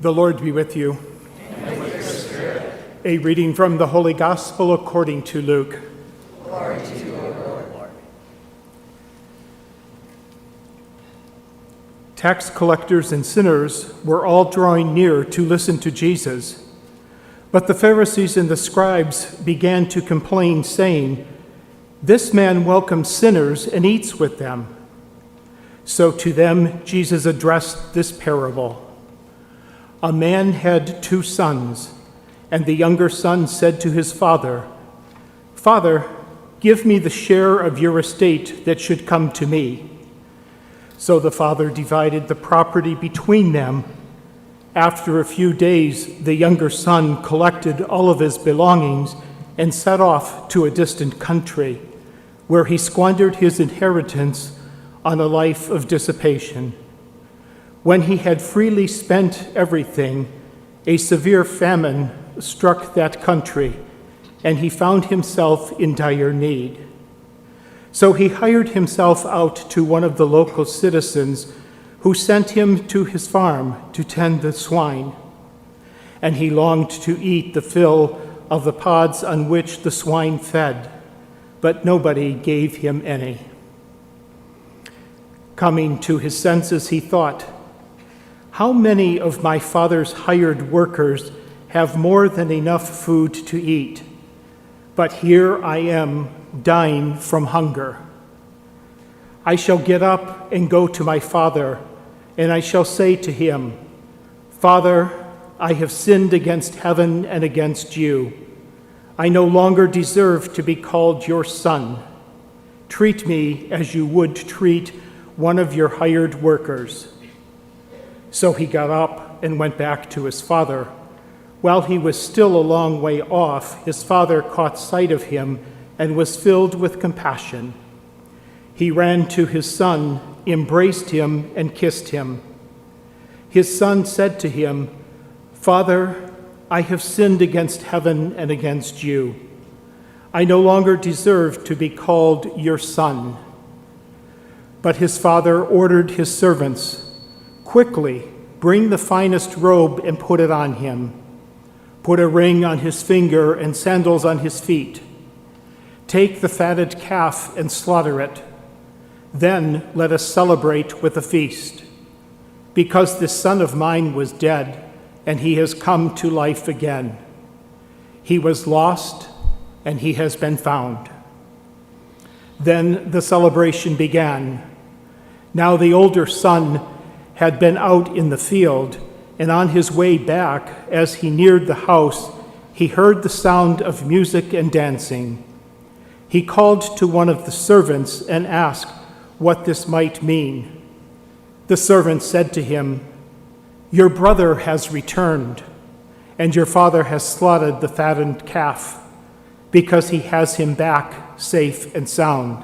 The Lord be with you. And with your spirit. A reading from the Holy Gospel according to Luke. Glory to you, O Lord. Tax collectors and sinners were all drawing near to listen to Jesus. But the Pharisees and the scribes began to complain, saying, "This man welcomes sinners and eats with them." So to them Jesus addressed this parable. A man had 2 sons, and the younger son said to his father, "Father, give me the share of your estate that should come to me." So the father divided the property between them. After a few days, the younger son collected all of his belongings and set off to a distant country, where he squandered his inheritance on a life of dissipation. When he had freely spent everything, a severe famine struck that country, and he found himself in dire need. So he hired himself out to one of the local citizens, who sent him to his farm to tend the swine. And he longed to eat the fill of the pods on which the swine fed, but nobody gave him any. Coming to his senses, he thought, "How many of my father's hired workers have more than enough food to eat? But here I am, dying from hunger. I shall get up and go to my father, and I shall say to him, 'Father, I have sinned against heaven and against you. I no longer deserve to be called your son. Treat me as you would treat one of your hired workers.' So he got up and went back to his father. While he was still a long way off, his father caught sight of him and was filled with compassion. He ran to his son, embraced him, and kissed him. His son said to him, 'Father, I have sinned against heaven and against you. I no longer deserve to be called your son.' But his father ordered his servants, 'Quickly, bring the finest robe and put it on him. Put a ring on his finger and sandals on his feet. Take the fatted calf and slaughter it. Then let us celebrate with a feast. Because this son of mine was dead, and he has come to life again. He was lost, and he has been found.' Then the celebration began. Now the older son had been out in the field, and on his way back, as he neared the house, he heard the sound of music and dancing. He called to one of the servants and asked what this might mean. The servant said to him, 'Your brother has returned, and your father has slaughtered the fattened calf, because he has him back safe and sound.'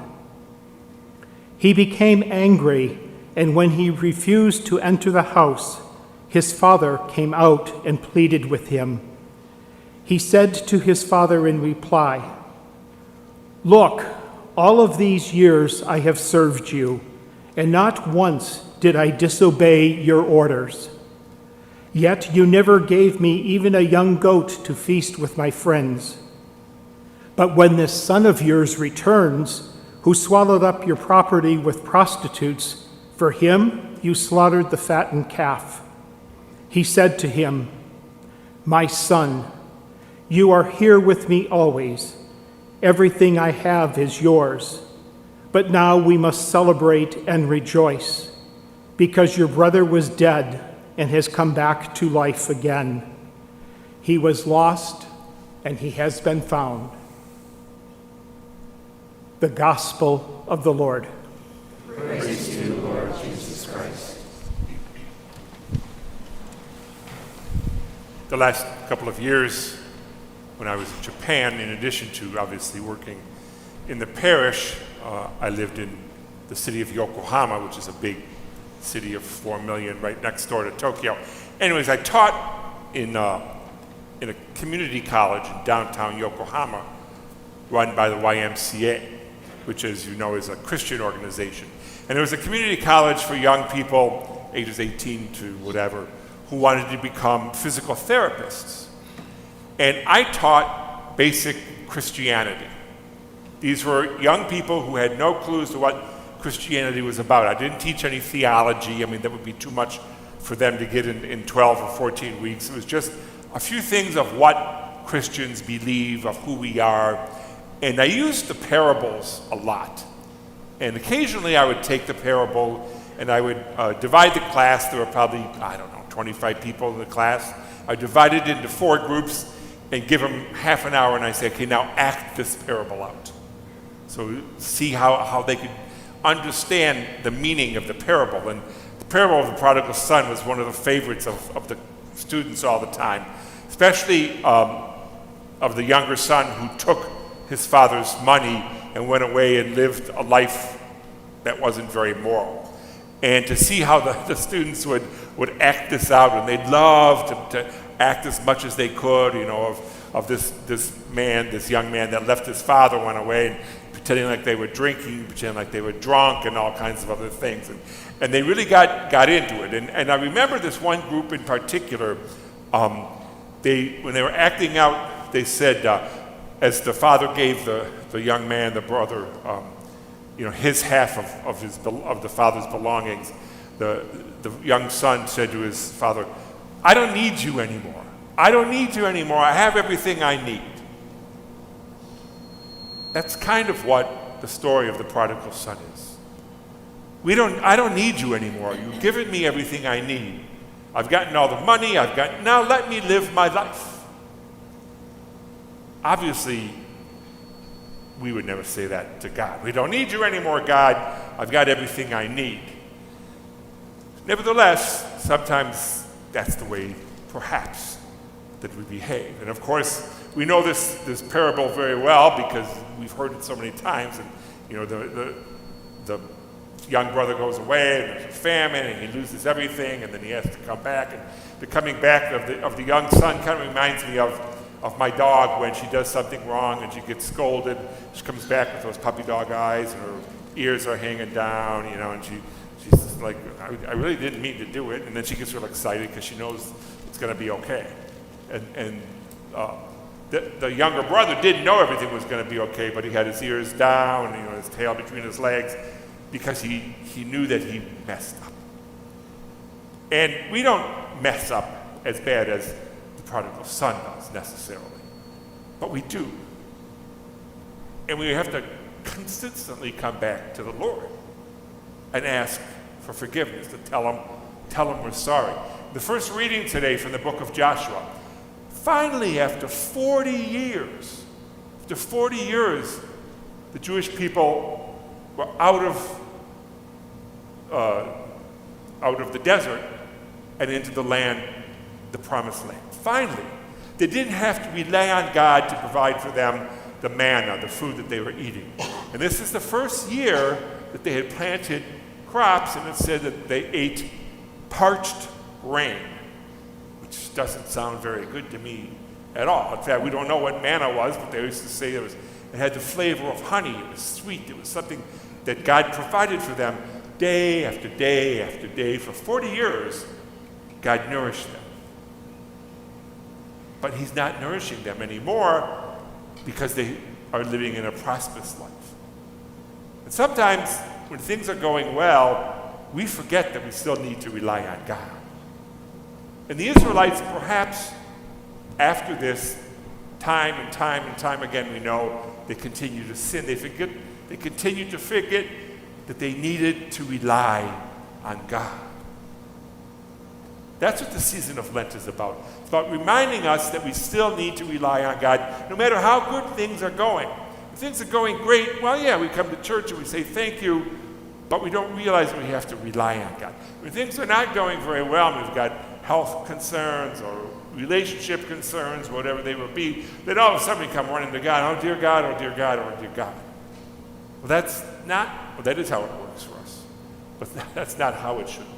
He became angry, and when he refused to enter the house, his father came out and pleaded with him. He said to his father in reply, 'Look, all of these years I have served you, and not once did I disobey your orders. Yet you never gave me even a young goat to feast with my friends. But when this son of yours returns, who swallowed up your property with prostitutes, for him you slaughtered the fattened calf.' He said to him, 'My son, you are here with me always. Everything I have is yours. But now we must celebrate and rejoice, because your brother was dead and has come back to life again. He was lost, and he has been found.'" The Gospel of the Lord. Praise to you, Lord Jesus Christ. The last couple of years, when I was in Japan, in addition to obviously working in the parish, I lived in the city of Yokohama, which is a big city of 4 million right next door to Tokyo. Anyways, I taught in a community college in downtown Yokohama run by the YMCA, which, as you know, is a Christian organization. And it was a community college for young people, ages 18 to whatever, who wanted to become physical therapists. And I taught basic Christianity. These were young people who had no clue as to what Christianity was about. I didn't teach any theology. I mean, that would be too much for them to get in 12 or 14 weeks. It was just a few things of what Christians believe, of who we are. And I used the parables a lot. And occasionally I would take the parable and I would divide the class. There were probably, 25 people in the class. I divided it into 4 groups and give them half an hour, and I say, okay, now act this parable out. So see how they could understand the meaning of the parable. And the parable of the prodigal son was one of the favorites of the students all the time, especially of the younger son who took his father's money and went away and lived a life that wasn't very moral. And to see how the students would act this out, and they'd love to act as much as they could, of this young man that left his father, went away, and pretending like they were drinking, pretending like they were drunk, and all kinds of other things. And they really got into it. And I remember this one group in particular, when they were acting out, they said, as the father gave the young man, the brother, his half of the father's belongings, the young son said to his father, "I don't need you anymore. I don't need you anymore. I have everything I need." That's kind of what the story of the prodigal son is. I don't need you anymore. You've given me everything I need. I've gotten all the money. Now let me live my life. Obviously, we would never say that to God. We don't need you anymore, God. I've got everything I need. Nevertheless, sometimes that's the way, perhaps, that we behave. And of course, we know this parable very well because we've heard it so many times. And the young brother goes away, and there's a famine, and he loses everything, and then he has to come back. And the coming back of the young son kind of reminds me of my dog when she does something wrong and she gets scolded. She comes back with those puppy dog eyes, and her ears are hanging down, and she's like, I really didn't mean to do it. And then she gets real excited because she knows it's going to be okay. And the younger brother didn't know everything was going to be okay, but he had his ears down, his tail between his legs, because he knew that he messed up. And we don't mess up as bad as the prodigal son does necessarily, but we do. And we have to consistently come back to the Lord and ask for forgiveness, to tell him we're sorry. The first reading today from the book of Joshua. Finally, after 40 years, the Jewish people were out of the desert and into the land, the promised land. Finally, they didn't have to rely on God to provide for them the manna, the food that they were eating. And this is the first year that they had planted crops, and it said that they ate parched grain, which doesn't sound very good to me at all. In fact, we don't know what manna was, but they used to say it had the flavor of honey. It was sweet. It was something that God provided for them day after day after day. For 40 years, God nourished them. But he's not nourishing them anymore because they are living in a prosperous life. And sometimes when things are going well, we forget that we still need to rely on God. And the Israelites, perhaps after this, time and time again, we know they continue to sin. They continue to forget that they needed to rely on God. That's what the season of Lent is about. It's about reminding us that we still need to rely on God, no matter how good things are going. If things are going great, well, yeah, we come to church and we say thank you, but we don't realize we have to rely on God. When things are not going very well, and we've got health concerns or relationship concerns, whatever they will be, then all of a sudden we come running to God, oh dear God, oh dear God, oh dear God. Well, that is how it works for us, but that's not how it should work.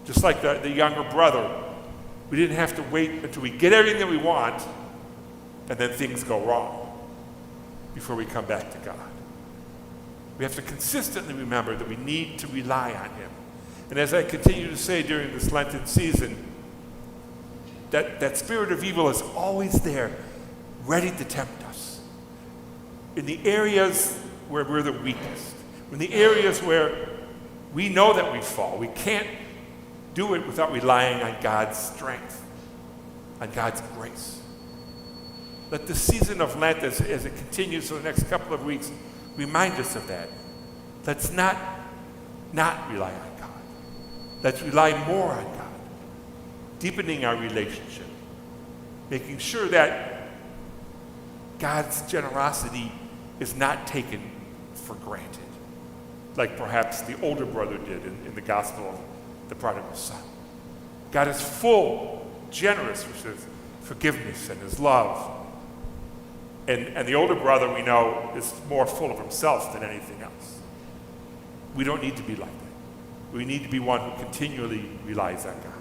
Just like the younger brother, we didn't have to wait until we get everything that we want and then things go wrong before we come back to God. We have to consistently remember that we need to rely on him. And as I continue to say during this Lenten season, that spirit of evil is always there, ready to tempt us. In the areas where we're the weakest, in the areas where we know that we fall, we can't do it without relying on God's strength, on God's grace. Let the season of Lent, as it continues for the next couple of weeks, remind us of that. Let's not rely on God. Let's rely more on God, deepening our relationship, making sure that God's generosity is not taken for granted, like perhaps the older brother did in the Gospel of the prodigal son. God is full, generous with his forgiveness and his love. And the older brother, we know, is more full of himself than anything else. We don't need to be like that. We need to be one who continually relies on God.